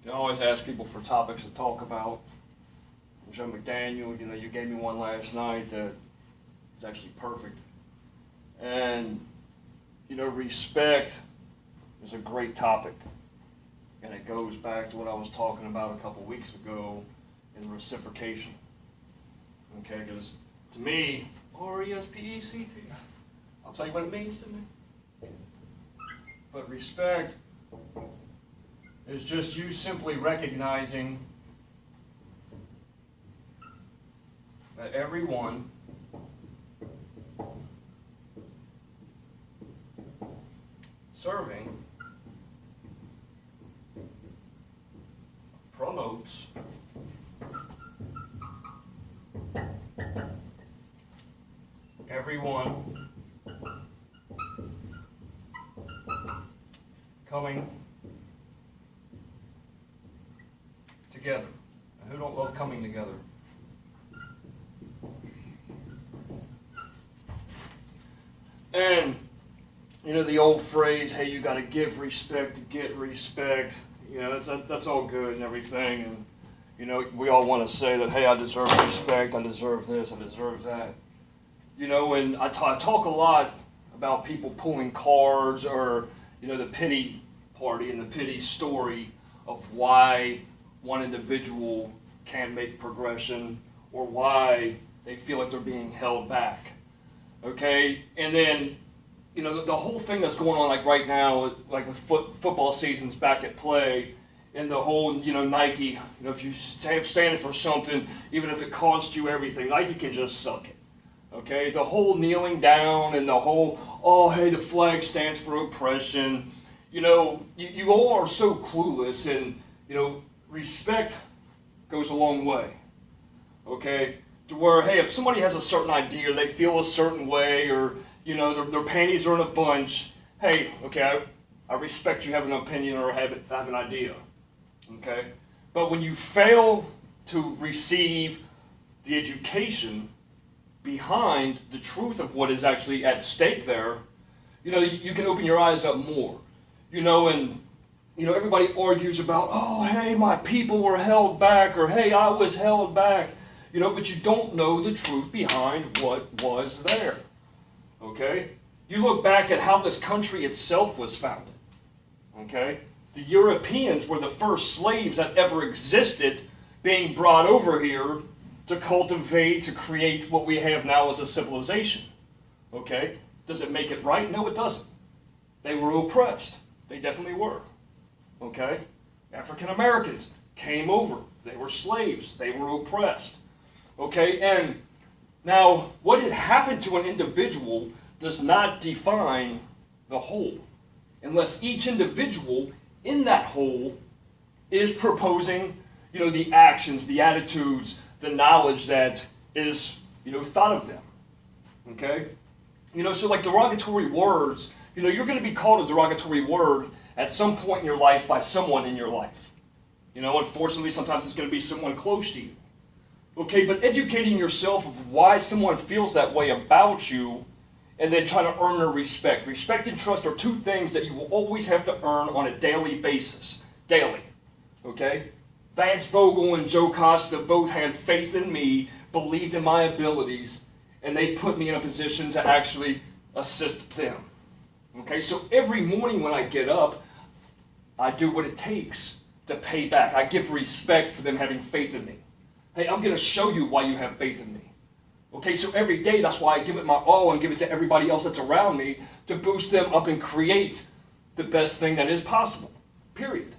I always ask people for topics to talk about. Joe McDaniel, you gave me one last night that was actually perfect. And, respect is a great topic. And it goes back to what I was talking about a couple weeks ago in reciprocation. Okay, because to me, RESPECT, I'll tell you what it means to me. But respect is just you simply recognizing that everyone serving promotes everyone coming together. And who don't love coming together? And, the old phrase, hey, you got to give respect to get respect, that's all good and everything. And, we all want to say that, hey, I deserve respect, I deserve this, I deserve that. And I talk a lot about people pulling cards or, the pity party and the pity story of why one individual can't make progression or why they feel like they're being held back. Okay? And then, the whole thing that's going on, like right now, like the football season's back at play, and the whole, Nike, if you stand for something, even if it costs you everything, Nike can just suck it. Okay? The whole kneeling down and the whole, oh, hey, the flag stands for oppression. You all are so clueless, and, respect goes a long way. Okay? To where, hey, if somebody has a certain idea, or they feel a certain way, or, their panties are in a bunch, hey, okay, I respect you have an opinion or have an idea. Okay? But when you fail to receive the education behind the truth of what is actually at stake there, you can open your eyes up more. And everybody argues about, oh, hey, my people were held back, or hey, I was held back, but you don't know the truth behind what was there. Okay? You look back at how this country itself was founded. Okay? The Europeans were the first slaves that ever existed being brought over here to cultivate, to create what we have now as a civilization. Okay? Does it make it right? No, it doesn't. They were oppressed. They definitely were. Okay? African Americans came over. They were slaves. They were oppressed. Okay? And now, what had happened to an individual does not define the whole, unless each individual in that whole is proposing, the actions, the attitudes, the knowledge that is, thought of them. Okay? So like derogatory words, you're going to be called a derogatory word at some point in your life by someone in your life. Unfortunately, sometimes it's going to be someone close to you. Okay, but educating yourself of why someone feels that way about you and then trying to earn their respect. Respect and trust are two things that you will always have to earn on a daily basis. Daily. Okay? Vance Vogel and Joe Costa both had faith in me, believed in my abilities, and they put me in a position to actually assist them. Okay, so every morning when I get up, I do what it takes to pay back. I give respect for them having faith in me. Hey, I'm going to show you why you have faith in me. Okay, so every day, that's why I give it my all and give it to everybody else that's around me to boost them up and create the best thing that is possible. Period.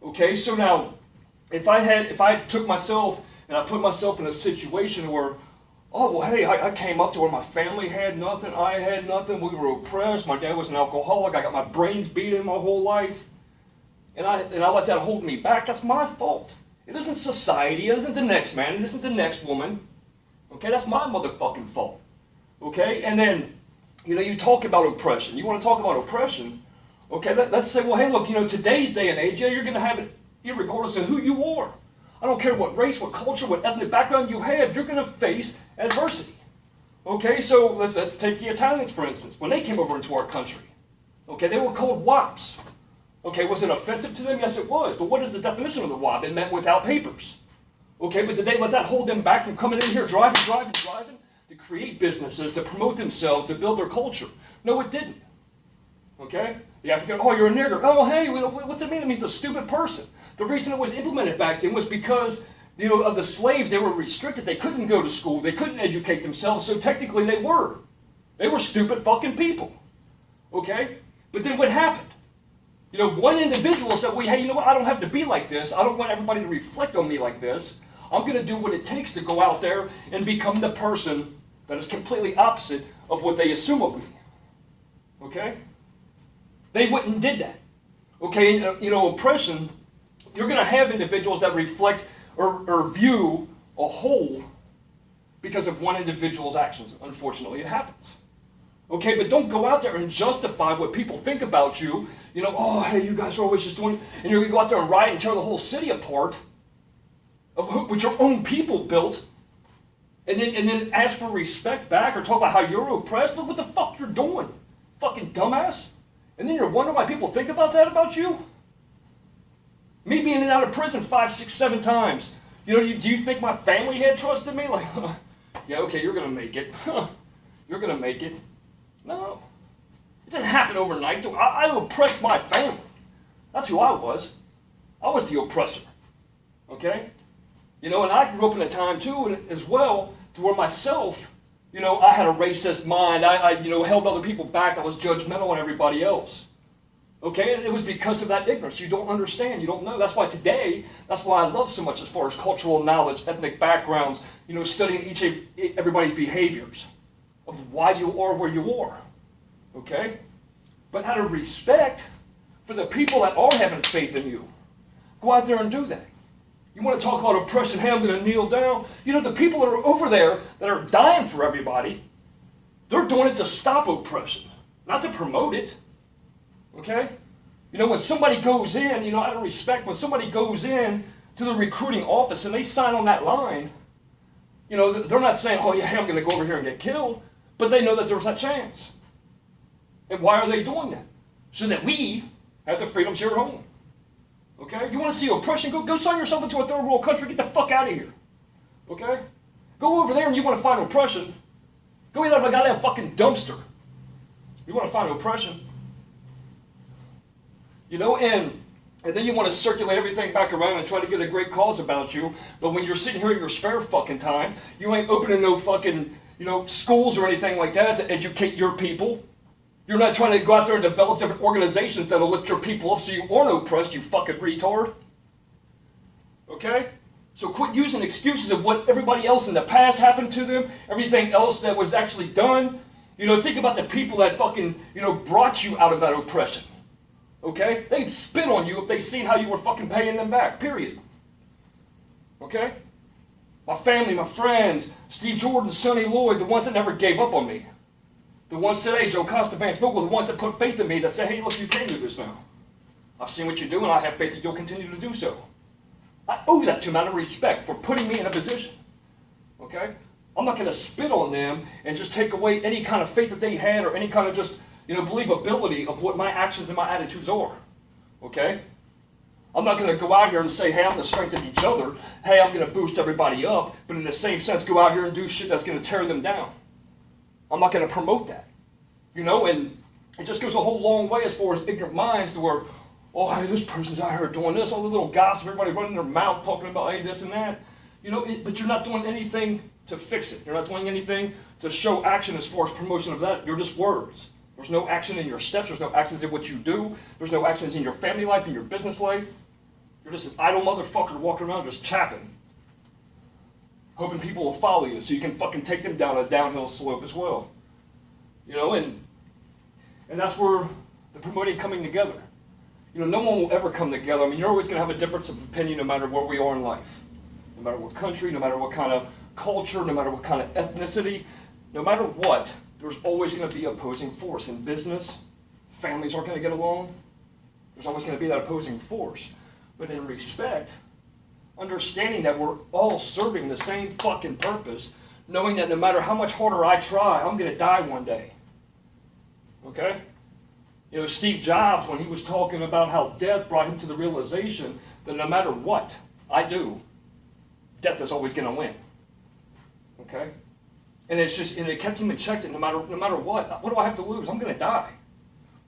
Okay, so now, if I took myself and I put myself in a situation where, oh, well, hey, I came up to where my family had nothing, I had nothing, we were oppressed, my dad was an alcoholic, I got my brains beat in my whole life, and I let that hold me back, that's my fault. It isn't society, it isn't the next man, it isn't the next woman. Okay, that's my motherfucking fault. Okay, and then, you talk about oppression. You want to talk about oppression? Okay, let's say, well, hey, look, today's day and age, you're going to have it regardless of who you are. I don't care what race, what culture, what ethnic background you have, you're going to face adversity. Okay, so let's take the Italians, for instance. When they came over into our country, okay, they were called WAPs. Okay, was it offensive to them? Yes, it was. But what is the definition of the WAP? It meant without papers. Okay, but did they let that hold them back from coming in here driving to create businesses, to promote themselves, to build their culture? No, it didn't. Okay? The African, oh, you're a nigger. Oh, hey, what's it mean? It means a stupid person. The reason it was implemented back then was because of the slaves. They were restricted. They couldn't go to school. They couldn't educate themselves. So technically they were. They were stupid fucking people. Okay? But then what happened? One individual said, well, hey, you know what? I don't have to be like this. I don't want everybody to reflect on me like this. I'm going to do what it takes to go out there and become the person that is completely opposite of what they assume of me. Okay? They went and did that. Okay? Oppression, you're going to have individuals that reflect or view a whole because of one individual's actions. Unfortunately, it happens. Okay, but don't go out there and justify what people think about you. Oh, hey, you guys are always just doing, and you're going to go out there and riot and tear the whole city apart, which your own people built, and then ask for respect back or talk about how you're oppressed. Look what the fuck you're doing, fucking dumbass. And then you're wondering why people think about that about you? Me being out of prison 5, 6, 7 times. Do you think my family had trust in me? Like, yeah, okay, you're going to make it. You're going to make it. No. It didn't happen overnight. I oppressed my family. That's who I was. I was the oppressor. Okay? And I grew up in a time, too, as well, to where myself, I had a racist mind. I held other people back. I was judgmental on everybody else. Okay? And it was because of that ignorance. You don't understand. You don't know. That's why I love so much as far as cultural knowledge, ethnic backgrounds, studying everybody's behaviors of why you are where you are. Okay? But out of respect for the people that are having faith in you, go out there and do that. You want to talk about oppression? Hey, I'm going to kneel down. The people that are over there that are dying for everybody, they're doing it to stop oppression, not to promote it. Okay? When somebody goes in, out of respect, when somebody goes in to the recruiting office and they sign on that line, they're not saying, oh yeah, I'm going to go over here and get killed, but they know that there's that chance. And why are they doing that? So that we have the freedoms here at home. Okay? You want to see oppression? Go sign yourself into a third world country. Get the fuck out of here. Okay? Go over there and you want to find oppression. Go eat out of a goddamn fucking dumpster. You want to find oppression. And then you want to circulate everything back around and try to get a great cause about you. But when you're sitting here in your spare fucking time, you ain't opening no fucking, schools or anything like that to educate your people. You're not trying to go out there and develop different organizations that'll lift your people up so you aren't oppressed, you fucking retard. Okay? So quit using excuses of what everybody else in the past happened to them, everything else that was actually done. Think about the people that fucking, brought you out of that oppression. Okay? They'd spit on you if they seen how you were fucking paying them back, period. Okay? My family, my friends, Steve Jordan, Sonny Lloyd, the ones that never gave up on me. The ones today, Joe Costa, Vance Vogel, the ones that put faith in me, that say, hey, look, you can do this now. I've seen what you do, and I have faith that you'll continue to do so. I owe that to them out of respect for putting me in a position. Okay? I'm not going to spit on them and just take away any kind of faith that they had or any kind of just, believability of what my actions and my attitudes are. Okay? I'm not going to go out here and say, hey, I'm going to strengthen each other. Hey, I'm going to boost everybody up. But in the same sense, go out here and do shit that's going to tear them down. I'm not going to promote that. And it just goes a whole long way as far as ignorant minds to where, oh, hey, this person's out here doing this. All the little gossip, everybody running their mouth talking about, hey, this and that. But you're not doing anything to fix it. You're not doing anything to show action as far as promotion of that. You're just words. There's no action in your steps. There's no actions in what you do. There's no actions in your family life, in your business life. You're just an idle motherfucker walking around just chapping, hoping people will follow you so you can fucking take them down a downhill slope as well. And that's where the promoting coming together. No one will ever come together. I mean, you're always going to have a difference of opinion no matter where we are in life. No matter what country, no matter what kind of culture, no matter what kind of ethnicity, no matter what, there's always going to be opposing force. In business, families aren't going to get along. There's always going to be that opposing force. But in respect, understanding that we're all serving the same fucking purpose, knowing that no matter how much harder I try, I'm going to die one day. Okay? You know, Steve Jobs, when he was talking about how death brought him to the realization that no matter what I do, death is always going to win. Okay? And it kept him in check that no matter what do I have to lose? I'm going to die.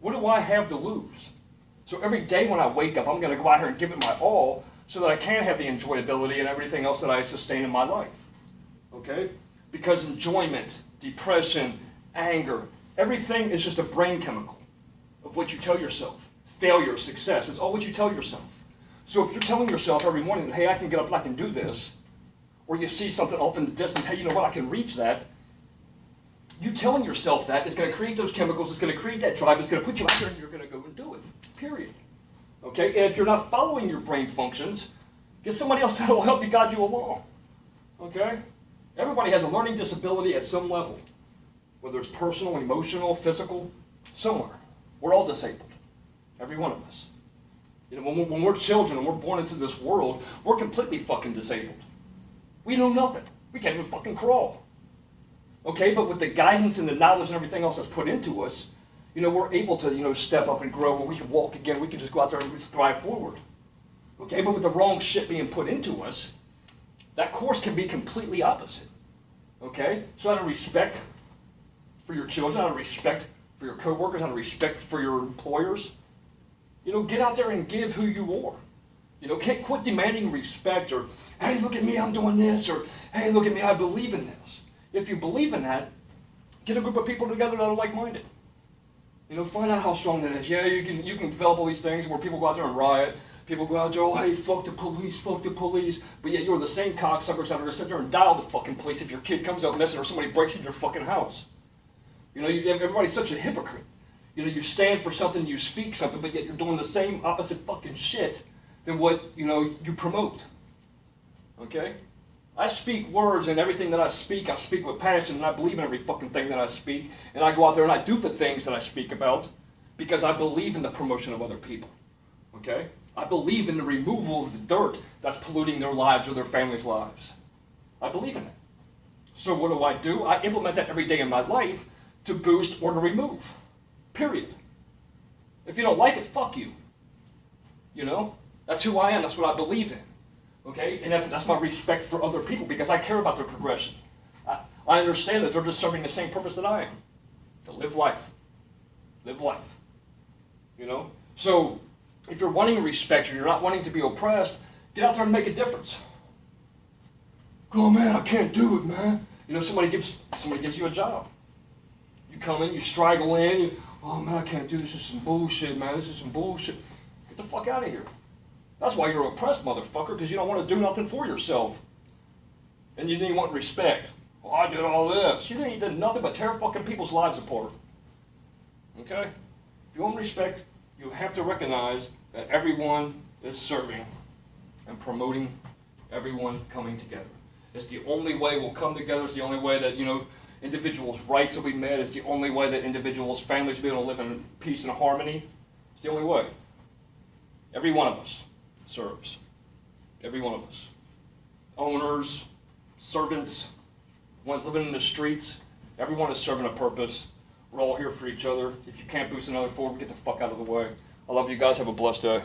What do I have to lose? So every day when I wake up, I'm going to go out here and give it my all so that I can have the enjoyability and everything else that I sustain in my life. Okay? Because enjoyment, depression, anger, everything is just a brain chemical of what you tell yourself. Failure, success, it's all what you tell yourself. So if you're telling yourself every morning that, hey, I can get up and I can do this, or you see something off in the distance, hey, you know what, I can reach that, you telling yourself that is going to create those chemicals, it's going to create that drive, it's going to put you out there and you're going to go and do it, period. Okay, and if you're not following your brain functions, get somebody else that will help you guide you along. Okay? Everybody has a learning disability at some level, whether it's personal, emotional, physical, somewhere. We're all disabled, every one of us. You know, when we're children and we're born into this world, we're completely fucking disabled. We know nothing. We can't even fucking crawl. Okay, but with the guidance and the knowledge and everything else that's put into us, you know, we're able to, you know, step up and grow, and we can walk again, we can just go out there and just thrive forward. Okay, but with the wrong shit being put into us, that course can be completely opposite. Okay, so out of respect for your children, out of respect for your coworkers, out of respect for your employers, you know, get out there and give who you are. You know, can't quit demanding respect or, hey, look at me, I'm doing this, or, hey, look at me, I believe in this. If you believe in that, get a group of people together that are like-minded. You know, find out how strong that is. Yeah, you can develop all these things where people go out there and riot. People go out there, oh, hey, fuck the police. But yet you're the same cocksuckers that are going to sit there and dial the fucking police if your kid comes up missing or somebody breaks into your fucking house. You know, everybody's such a hypocrite. You know, you stand for something, you speak something, but yet you're doing the same opposite fucking shit than what, you know, you promote. Okay? I speak words, and everything that I speak with passion, and I believe in every fucking thing that I speak, and I go out there and I do the things that I speak about because I believe in the promotion of other people. Okay? I believe in the removal of the dirt that's polluting their lives or their families' lives. I believe in it. So what do? I implement that every day in my life to boost or to remove. Period. If you don't like it, fuck you. You know? That's who I am. That's what I believe in. Okay? And that's my respect for other people because I care about their progression. I understand that they're just serving the same purpose that I am. To live life. Live life. You know? So, if you're wanting respect or you're not wanting to be oppressed, get out there and make a difference. Oh man, I can't do it, man. You know, somebody gives you a job. You come in, you straggle in, oh man, I can't do this. This is some bullshit, man. This is some bullshit. Get the fuck out of here. That's why you're oppressed, motherfucker, because you don't want to do nothing for yourself. And you didn't want respect. Well, I did all this. You did nothing but tear fucking people's lives apart. Okay? If you want respect, you have to recognize that everyone is serving and promoting everyone coming together. It's the only way we'll come together. It's the only way that, you know, individuals' rights will be met. It's the only way that individuals' families will be able to live in peace and harmony. It's the only way. Every one of us serves. Every one of us. Owners, servants, ones living in the streets, everyone is serving a purpose. We're all here for each other. If you can't boost another forward, get the fuck out of the way. I love you guys. Have a blessed day.